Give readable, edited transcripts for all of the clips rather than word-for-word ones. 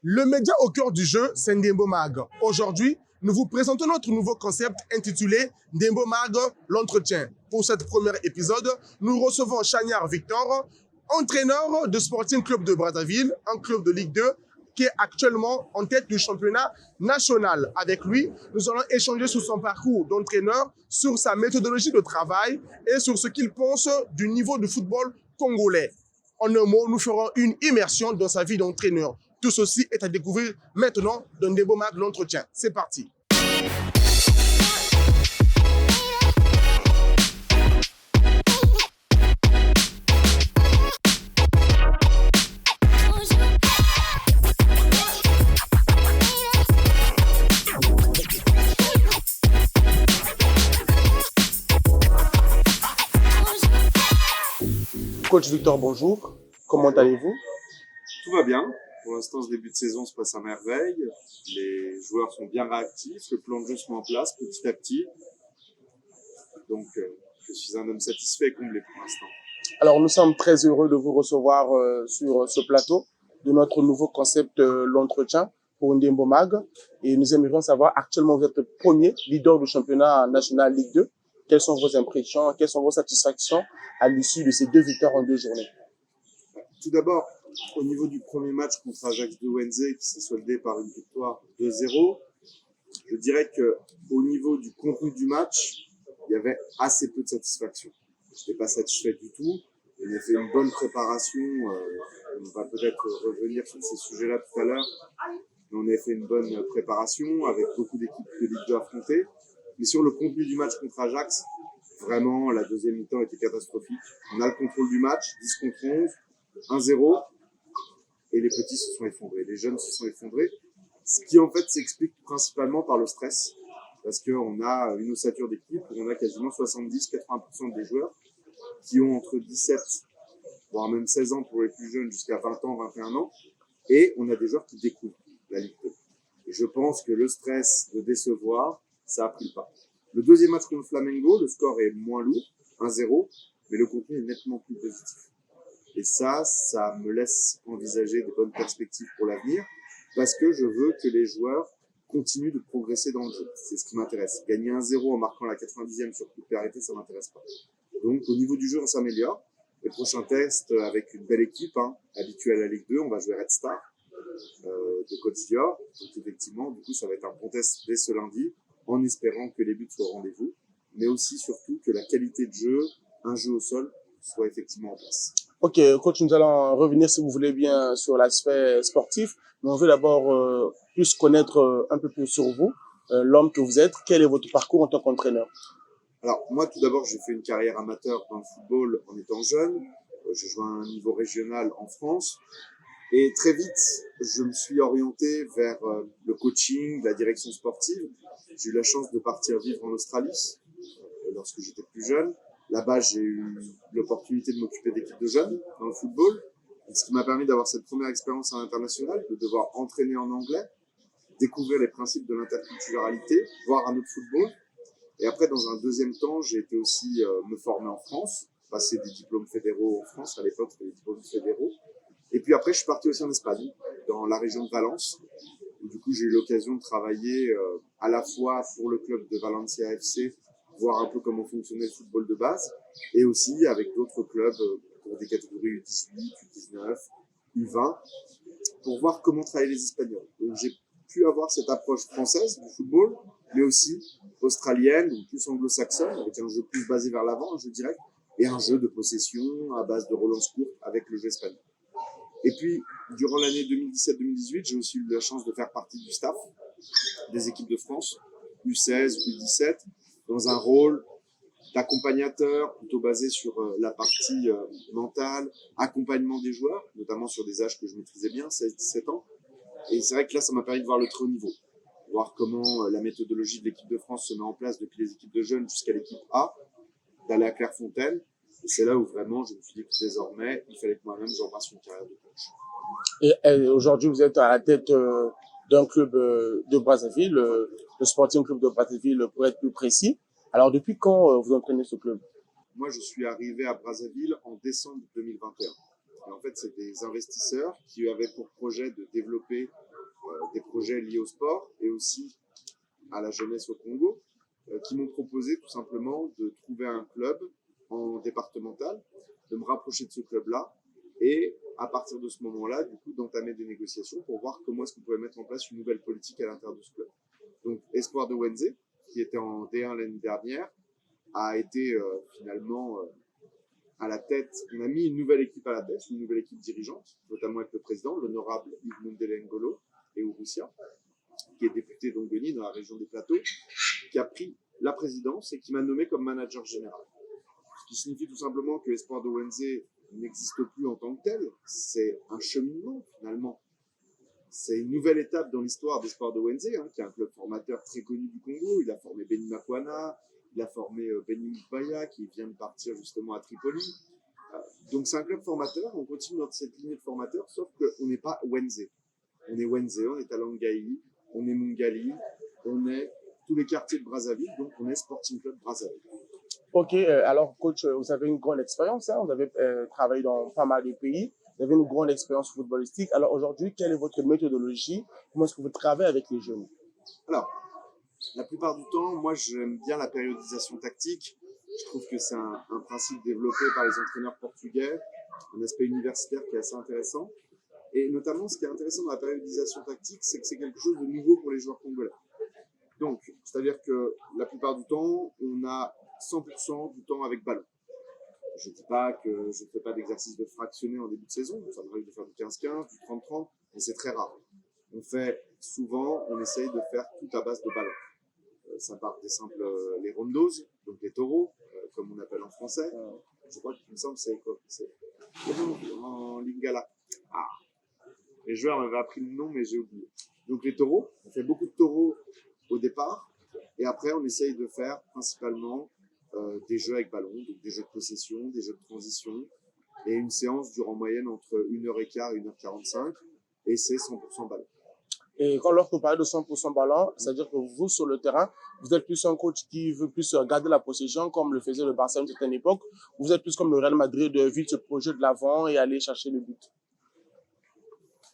Le média au cœur du jeu, c'est Ndembo Mag. Aujourd'hui, nous vous présentons notre nouveau concept intitulé Ndembo Mag, l'entretien. Pour ce premier épisode, nous recevons Chagnard Victor, entraîneur de Sporting Club de Brazzaville, un club de Ligue 2 qui est actuellement en tête du championnat national. Avec lui, nous allons échanger sur son parcours d'entraîneur, sur sa méthodologie de travail et sur ce qu'il pense du niveau du football congolais. En un mot, nous ferons une immersion dans sa vie d'entraîneur. Tout ceci est à découvrir maintenant dans Ndembo Mag, l'entretien. C'est parti. Coach Victor, bonjour. Comment allez-vous? Tout va bien. Pour l'instant, ce début de saison se passe à merveille. Les joueurs sont bien réactifs. Le plan de jeu se met en place petit à petit. Donc, je suis un homme satisfait et comblé pour l'instant. Alors, nous sommes très heureux de vous recevoir sur ce plateau de notre nouveau concept, l'entretien pour Ndembo Mag. Et nous aimerions savoir, actuellement, vous êtes le premier leader du championnat national Ligue 2. Quelles sont vos impressions, quelles sont vos satisfactions à l'issue de ces 2 victoires en 2 journées? Tout d'abord, au niveau du premier match contre Ajax de Wenzé, qui s'est soldé par une victoire 2-0, je dirais que au niveau du contenu du match, il y avait assez peu de satisfaction. Je n'étais pas satisfait du tout. On a fait une bonne préparation. On va peut-être revenir sur ces sujets-là tout à l'heure. Mais on a fait une bonne préparation avec beaucoup d'équipes de Ligue 2 affrontées. Mais sur le contenu du match contre Ajax, vraiment, la deuxième mi-temps était catastrophique. On a le contrôle du match, 10 contre 11, 1-0, et les petits se sont effondrés, les jeunes se sont effondrés, ce qui en fait s'explique principalement par le stress, parce qu'on a une ossature d'équipe où on a quasiment 70-80% des joueurs qui ont entre 17, voire même 16 ans pour les plus jeunes, jusqu'à 20 ans, 21 ans, et on a des joueurs qui découvrent la Ligue 2. Et je pense que le stress de décevoir, ça a pris le pas. Le deuxième match contre Flamengo, le score est moins lourd, 1-0, mais le contenu est nettement plus positif. Et ça me laisse envisager de bonnes perspectives pour l'avenir, parce que je veux que les joueurs continuent de progresser dans le jeu. C'est ce qui m'intéresse. Gagner 1-0 en marquant la 90e sur coup de pied arrêté, ça m'intéresse pas. Donc, au niveau du jeu, on s'améliore. Les prochains tests avec une belle équipe, habituée à la Ligue 2, on va jouer Red Star, de Côte d'Ivoire. Donc, effectivement, du coup, ça va être un bon test dès ce lundi, en espérant que les buts soient au rendez-vous, mais aussi, surtout, que la qualité de jeu, un jeu au sol, soit effectivement en place. Ok, coach, nous allons revenir, si vous voulez bien, sur l'aspect sportif. Mais on veut d'abord plus connaître un peu plus sur vous, l'homme que vous êtes. Quel est votre parcours en tant qu'entraîneur? Alors, moi, tout d'abord, j'ai fait une carrière amateur dans le football en étant jeune. J'ai joué à un niveau régional en France. Et très vite, je me suis orienté vers le coaching, la direction sportive. J'ai eu la chance de partir vivre en Australie lorsque j'étais plus jeune. Là-bas, j'ai eu l'opportunité de m'occuper d'équipes de jeunes dans le football, ce qui m'a permis d'avoir cette première expérience à l'international, de devoir entraîner en anglais, découvrir les principes de l'interculturalité, voir un autre football. Et après, dans un deuxième temps, j'ai été aussi me former en France, passer des diplômes fédéraux en France. À l'époque, c'était des diplômes fédéraux. Et puis après, je suis parti aussi en Espagne, dans la région de Valence, où du coup, j'ai eu l'occasion de travailler à la fois pour le club de Valencia FC, voir un peu comment fonctionnait le football de base, et aussi avec d'autres clubs pour des catégories U18, U19, U20, pour voir comment travaillaient les Espagnols. Donc j'ai pu avoir cette approche française du football, mais aussi australienne, ou plus anglo-saxonne, avec un jeu plus basé vers l'avant, un jeu direct, et un jeu de possession à base de relance courte avec le jeu espagnol. Et puis, durant l'année 2017-2018, j'ai aussi eu la chance de faire partie du staff des équipes de France, U16, U17, dans un rôle d'accompagnateur plutôt basé sur la partie mentale, accompagnement des joueurs, notamment sur des âges que je maîtrisais bien, 16-17 ans. Et c'est vrai que là, ça m'a permis de voir le très haut niveau, voir comment la méthodologie de l'équipe de France se met en place depuis les équipes de jeunes jusqu'à l'équipe A, d'aller à Clairefontaine. Et c'est là où vraiment je me suis dit que désormais, il fallait que moi-même j'embrasse une carrière de coach. Et aujourd'hui, vous êtes à la tête d'un club de Brazzaville, le Sporting Club de Brazzaville, pour être plus précis. Alors, depuis quand vous entraînez ce club? Moi, je suis arrivé à Brazzaville en décembre 2021. Et en fait, c'est des investisseurs qui avaient pour projet de développer des projets liés au sport et aussi à la jeunesse au Congo, qui m'ont proposé tout simplement de trouver un club en départemental, de me rapprocher de ce club-là et à partir de ce moment-là, du coup, d'entamer des négociations pour voir comment est-ce qu'on pouvait mettre en place une nouvelle politique à l'intérieur de ce club. Donc, Espoir de Wenzé, qui était en D1 l'année dernière, a été finalement à la tête. On a mis une nouvelle équipe à la tête, une nouvelle équipe dirigeante, notamment avec le président, l'honorable Yves Mundele Ngolo et Urusia, qui est député d'Ongoni dans la région des Plateaux, qui a pris la présidence et qui m'a nommé comme manager général. Ce qui signifie tout simplement que Espoir de Wenzé n'existe plus en tant que tel. C'est un cheminement finalement. C'est une nouvelle étape dans l'histoire d'Espoir de Wenzé, qui est un club formateur très connu du Congo. Il a formé Beni Makwana, il a formé Beni Mubaya, qui vient de partir justement à Tripoli. Donc c'est un club formateur, on continue dans cette lignée de formateurs, sauf qu'on n'est pas Wenzé. On est Wenzé, on est Talangaï, on est Mungali, on est tous les quartiers de Brazzaville, donc on est Sporting Club Brazzaville. Ok, alors coach, vous avez une grande expérience, vous avez travaillé dans pas mal de pays, vous avez une grande expérience footballistique. Alors aujourd'hui, quelle est votre méthodologie? Comment est-ce que vous travaillez avec les jeunes? Alors, la plupart du temps, moi j'aime bien la périodisation tactique. Je trouve que c'est un principe développé par les entraîneurs portugais, un aspect universitaire qui est assez intéressant. Et notamment, ce qui est intéressant dans la périodisation tactique, c'est que c'est quelque chose de nouveau pour les joueurs congolais. Donc, c'est-à-dire que la plupart du temps, on a 100% du temps avec ballon. Je ne dis pas que je ne fais pas d'exercice de fractionné en début de saison, ça m'arrive de faire du 15-15, du 30-30, mais c'est très rare. On fait souvent, on essaye de faire tout à base de ballon. Ça part des simples, les rondos, donc les taureaux, comme on appelle en français. Je crois qu'il me semble que c'est quoi? C'est en lingala. Ah, les joueurs m'avaient appris le nom, mais j'ai oublié. Donc les taureaux, on fait beaucoup de taureaux au départ, et après on essaye de faire principalement des jeux avec ballon, donc des jeux de possession, des jeux de transition, et une séance dure en moyenne entre 1h15 et 1h45, et c'est 100% ballon. Et quand lorsque vous parlez de 100% ballon, c'est-à-dire que vous, sur le terrain, vous êtes plus un coach qui veut plus garder la possession, comme le faisait le Barça à une certaine époque, ou vous êtes plus comme le Real Madrid, de vite se projeter de l'avant et aller chercher le but?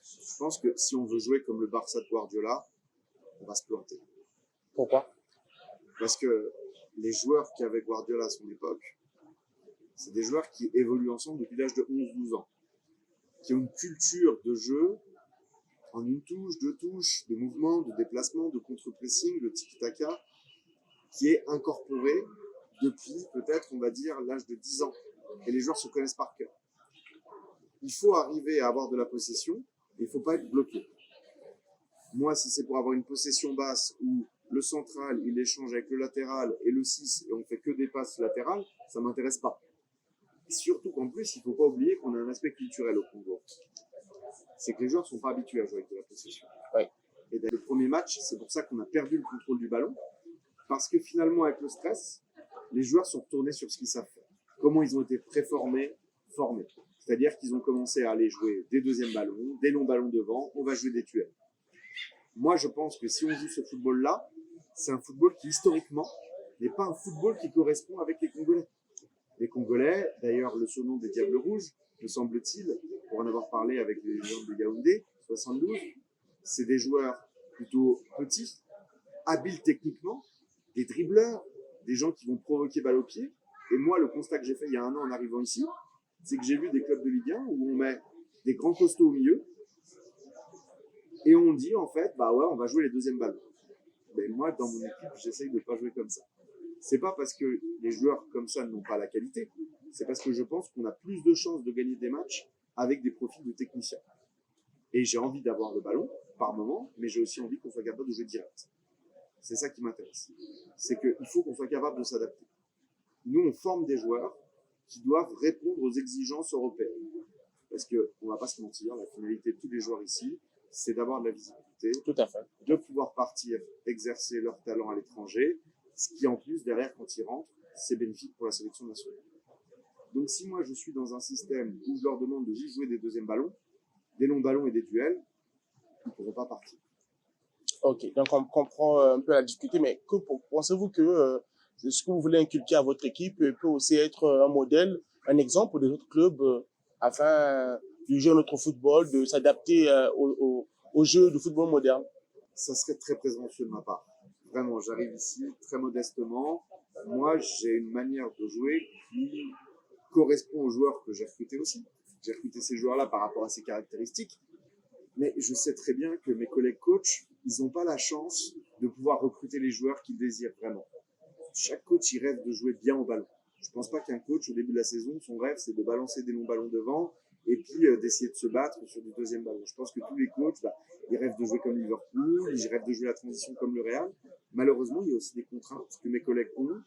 Je pense que si on veut jouer comme le Barça de Guardiola, on va se planter. Pourquoi? Parce que les joueurs qui avaient Guardiola à son époque, c'est des joueurs qui évoluent ensemble depuis l'âge de 11-12 ans, qui ont une culture de jeu en une touche, deux touches, de mouvement, de déplacement, de contre-pressing, de tiki-taka, qui est incorporée depuis peut-être, on va dire, l'âge de 10 ans. Et les joueurs se connaissent par cœur. Il faut arriver à avoir de la possession, mais il ne faut pas être bloqué. Moi, si c'est pour avoir une possession basse où le central, il échange avec le latéral et le 6 et on fait que des passes latérales, ça ne m'intéresse pas. Et surtout qu'en plus, il ne faut pas oublier qu'on a un aspect culturel au Congo. C'est que les joueurs ne sont pas habitués à jouer avec de la possession. Ouais. Et dans le premier match, c'est pour ça qu'on a perdu le contrôle du ballon, parce que finalement, avec le stress, les joueurs sont retournés sur ce qu'ils savent faire. Comment ils ont été préformés, formés. C'est-à-dire qu'ils ont commencé à aller jouer des deuxièmes ballons, des longs ballons devant, on va jouer des tuels. Moi, je pense que si on joue ce football-là, c'est un football qui, historiquement, n'est pas un football qui correspond avec les Congolais. Les Congolais, d'ailleurs, le surnom des Diables Rouges, me semble-t-il, pour en avoir parlé avec les gens de Yaoundé, 72, c'est des joueurs plutôt petits, habiles techniquement, des dribbleurs, des gens qui vont provoquer balle au pied. Et moi, le constat que j'ai fait il y a un an en arrivant ici, c'est que j'ai vu des clubs de Ligue 1 où on met des grands costauds au milieu et on dit en fait, bah ouais, on va jouer les deuxièmes ballons. Mais moi, dans mon équipe, j'essaye de ne pas jouer comme ça. C'est pas parce que les joueurs comme ça n'ont pas la qualité, c'est parce que je pense qu'on a plus de chances de gagner des matchs avec des profils de techniciens. Et j'ai envie d'avoir le ballon par moment, mais j'ai aussi envie qu'on soit capable de jouer direct. C'est ça qui m'intéresse. C'est qu'il faut qu'on soit capable de s'adapter. Nous, on forme des joueurs qui doivent répondre aux exigences européennes. Parce qu'on ne va pas se mentir, la finalité de tous les joueurs ici, c'est d'avoir de la visibilité, Tout à fait. de pouvoir partir exercer leur talent à l'étranger, ce qui en plus, derrière, quand ils rentrent, c'est bénéfique pour la sélection nationale. Donc si moi je suis dans un système où je leur demande de juste jouer des deuxièmes ballons, des longs ballons et des duels, ils ne pourront pas partir. Ok, donc on comprend un peu la difficulté, mais pensez-vous que ce que vous voulez inculquer à votre équipe peut aussi être un modèle, un exemple pour des autres clubs afin de jouer notre football, de s'adapter aux au jeu de football moderne? Ça serait très présomptueux de ma part. Vraiment, j'arrive ici très modestement. Moi, j'ai une manière de jouer qui correspond aux joueurs que j'ai recrutés aussi. J'ai recruté ces joueurs-là par rapport à ces caractéristiques. Mais je sais très bien que mes collègues coachs, ils n'ont pas la chance de pouvoir recruter les joueurs qu'ils désirent vraiment. Chaque coach, il rêve de jouer bien au ballon. Je ne pense pas qu'un coach, au début de la saison, son rêve, c'est de balancer des longs ballons devant et puis d'essayer de se battre sur du deuxième ballon. Je pense que tous les coachs, ils rêvent de jouer comme Liverpool, ils rêvent de jouer la transition comme le Real. Malheureusement, il y a aussi des contraintes que mes collègues ont,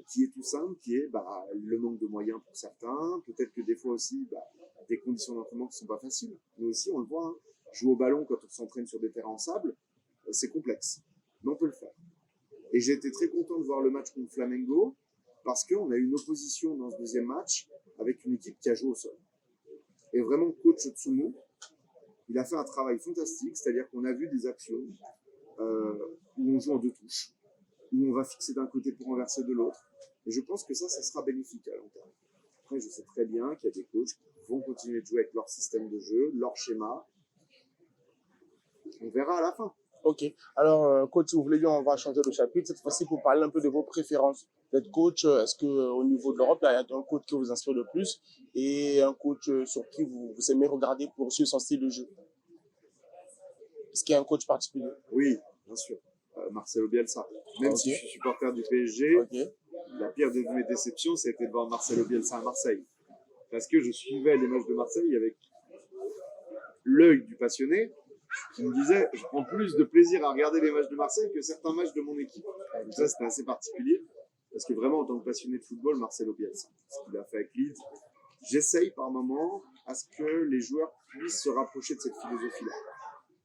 qui est tout simple, qui est le manque de moyens pour certains, peut-être que des fois aussi des conditions d'entraînement qui ne sont pas faciles. Nous aussi, on le voit, hein, jouer au ballon quand on s'entraîne sur des terrains en sable, c'est complexe, mais on peut le faire. Et j'ai été très content de voir le match contre Flamengo, parce qu'on a eu une opposition dans ce deuxième match avec une équipe qui a joué au sol. Et vraiment, coach Tsumu, il a fait un travail fantastique, c'est-à-dire qu'on a vu des actions où on joue en deux touches, où on va fixer d'un côté pour renverser de l'autre. Et je pense que ça sera bénéfique à long terme. Après, je sais très bien qu'il y a des coachs qui vont continuer de jouer avec leur système de jeu, leur schéma. On verra à la fin. Ok. Alors, coach, si vous voulez bien, on va changer de chapitre. Cette fois-ci, pour parler un peu de vos préférences d'être coach, est-ce qu'au niveau de l'Europe, il y a un coach qui vous inspire le plus et un coach sur qui vous aimez regarder pour suivre son style de jeu? Est-ce qu'il y a un coach particulier? Oui, bien sûr. Marcelo Bielsa. Même si je suis supporter du PSG, la pire de mes déceptions, c'était de voir Marcelo Bielsa à Marseille. Parce que je suivais les matchs de Marseille avec l'œil du passionné qui me disait je prends plus de plaisir à regarder les matchs de Marseille que certains matchs de mon équipe. Donc ça, c'était assez particulier. Parce que vraiment, en tant que passionné de football, Marcelo Bielsa, ce qu'il a fait avec Leeds, j'essaye par moment à ce que les joueurs puissent se rapprocher de cette philosophie-là.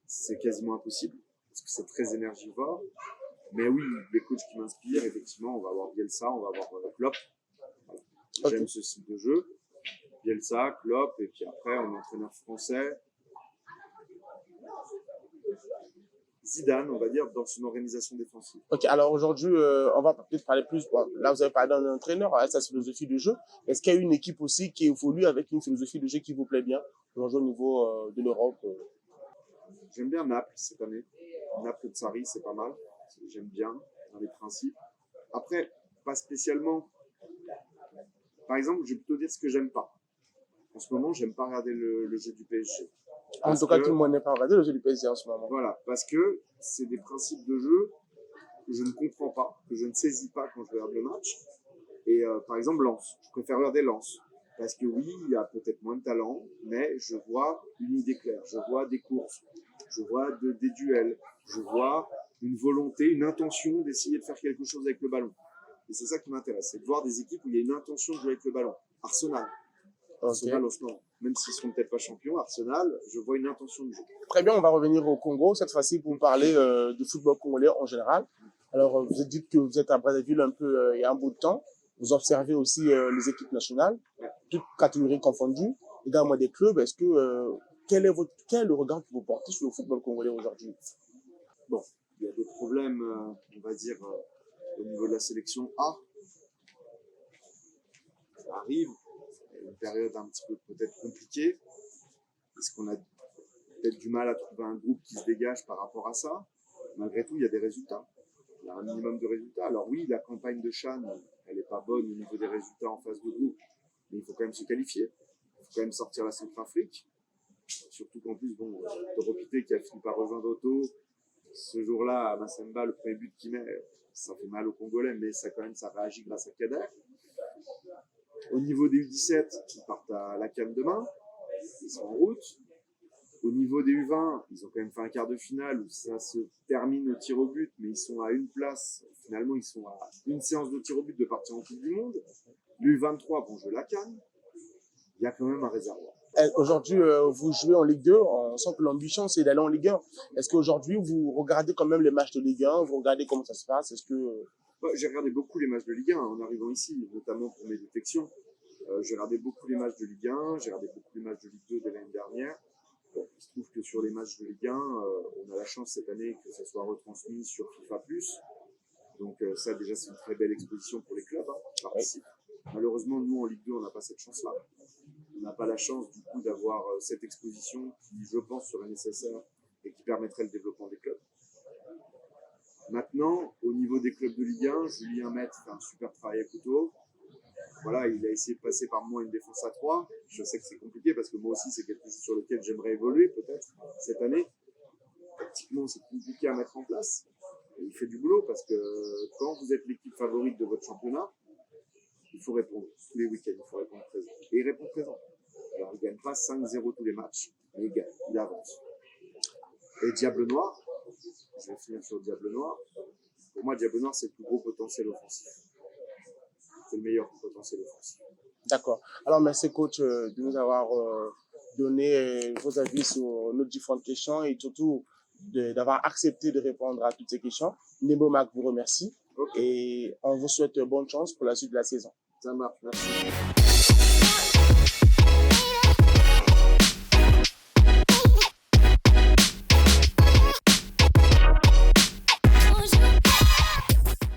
C'est quasiment impossible, parce que c'est très énergivore. Mais oui, les coachs qui m'inspirent, effectivement, on va avoir Bielsa, on va avoir Klopp. Voilà. J'aime ce style de jeu. Bielsa, Klopp, et puis après, on est entraîneur français. Zidane, on va dire, dans son organisation défensive. Ok, alors aujourd'hui, on va peut-être parler plus. Bon, là, vous avez parlé d'un entraîneur avec sa philosophie de jeu. Est-ce qu'il y a une équipe aussi qui évolue avec une philosophie de jeu qui vous plaît bien, aujourd'hui au niveau de l'Europe? J'aime bien Naples cette année. Naples de Sarri, c'est pas mal. J'aime bien dans les principes. Après, pas spécialement. Par exemple, je vais plutôt dire ce que j'aime pas. En ce moment, j'aime pas regarder le jeu du PSG. En tout cas, tout le monde n'est pas regardé le jeu du PSG en ce moment. Voilà, parce que c'est des principes de jeu que je ne comprends pas, que je ne saisis pas quand je regarde le match. Et par exemple, Lens. Je préfère regarder Lens. Parce que oui, il y a peut-être moins de talent, mais je vois une idée claire. Je vois des courses, je vois des duels, je vois une volonté, une intention d'essayer de faire quelque chose avec le ballon. Et c'est ça qui m'intéresse, c'est de voir des équipes où il y a une intention de jouer avec le ballon. Arsenal. Arsenal en ce moment. Même s'ils ne seront peut-être pas champions, Arsenal, je vois une intention de jeu. Très bien, on va revenir au Congo, cette fois-ci pour parler du football congolais en général. Alors, vous avez dit que vous êtes à Brazzaville un peu il y a un bout de temps. Vous observez aussi les équipes nationales, toutes catégories confondues, également des clubs. Est-ce que quel est le regard que vous portez sur le football congolais aujourd'hui? Bon, il y a des problèmes, on va dire, au niveau de la sélection A. Ça arrive, une période un petit peu peut-être compliquée, parce qu'on a peut-être du mal à trouver un groupe qui se dégage par rapport à ça. Malgré tout, il y a des résultats. Il y a un minimum de résultats. Alors oui, la campagne de Chan, elle n'est pas bonne au niveau des résultats en phase de groupe, mais il faut quand même se qualifier. Il faut quand même sortir la Centrafrique. Surtout qu'en plus, bon, Toropité qui a fini par rejoindre Otto, ce jour-là, à Massemba, le premier but qu'il met, ça fait mal aux Congolais, mais ça quand même, ça réagit grâce à Kader. Au niveau des U17, ils partent à la CAN demain, ils sont en route. Au niveau des U20, ils ont quand même fait un quart de finale où ça se termine au tir au but, mais ils sont à une place. Finalement, ils sont à une séance de tir au but de partir en Coupe du Monde. Les U23 vont jouer la CAN. Il y a quand même un réservoir. Aujourd'hui, vous jouez en Ligue 2. On sent que l'ambition, c'est d'aller en Ligue 1. Est-ce qu'aujourd'hui, vous regardez quand même les matchs de Ligue 1? Vous regardez comment ça se passe? Est-ce que... J'ai regardé beaucoup les matchs de Ligue 1 en arrivant ici, notamment pour mes détections. J'ai regardé beaucoup les matchs de Ligue 1, j'ai regardé beaucoup les matchs de Ligue 2 de l'année dernière. Bon, il se trouve que sur les matchs de Ligue 1, on a la chance cette année que ça soit retransmis sur FIFA+. Donc ça, déjà, c'est une très belle exposition pour les clubs. Participe. Malheureusement, nous, en Ligue 2, on n'a pas cette chance-là. On n'a pas la chance, du coup, d'avoir cette exposition qui, je pense, serait nécessaire et qui permettrait le développement des clubs. Maintenant, au niveau des clubs de Ligue 1, Julien Maître fait un super travail à couteau. Voilà, il a essayé de passer par moi une défense à 3. Je sais que c'est compliqué parce que moi aussi, c'est quelque chose sur lequel j'aimerais évoluer peut-être cette année. Tactiquement, c'est compliqué à mettre en place. Et il fait du boulot parce que quand vous êtes l'équipe favorite de votre championnat, il faut répondre tous les week-ends, il faut répondre présent. Et il répond présent. Alors, il ne gagne pas 5-0 tous les matchs, mais il gagne, il avance. Et Diable Noir, je vais finir sur Diable Noir. Pour moi, Diable Noir, c'est le plus gros potentiel offensif. C'est le meilleur potentiel offensif. D'accord. Alors, merci coach de nous avoir donné vos avis sur nos différentes questions et surtout d'avoir accepté de répondre à toutes ces questions. Ndembo Mag vous remercie et on vous souhaite bonne chance pour la suite de la saison. Ça marche, merci.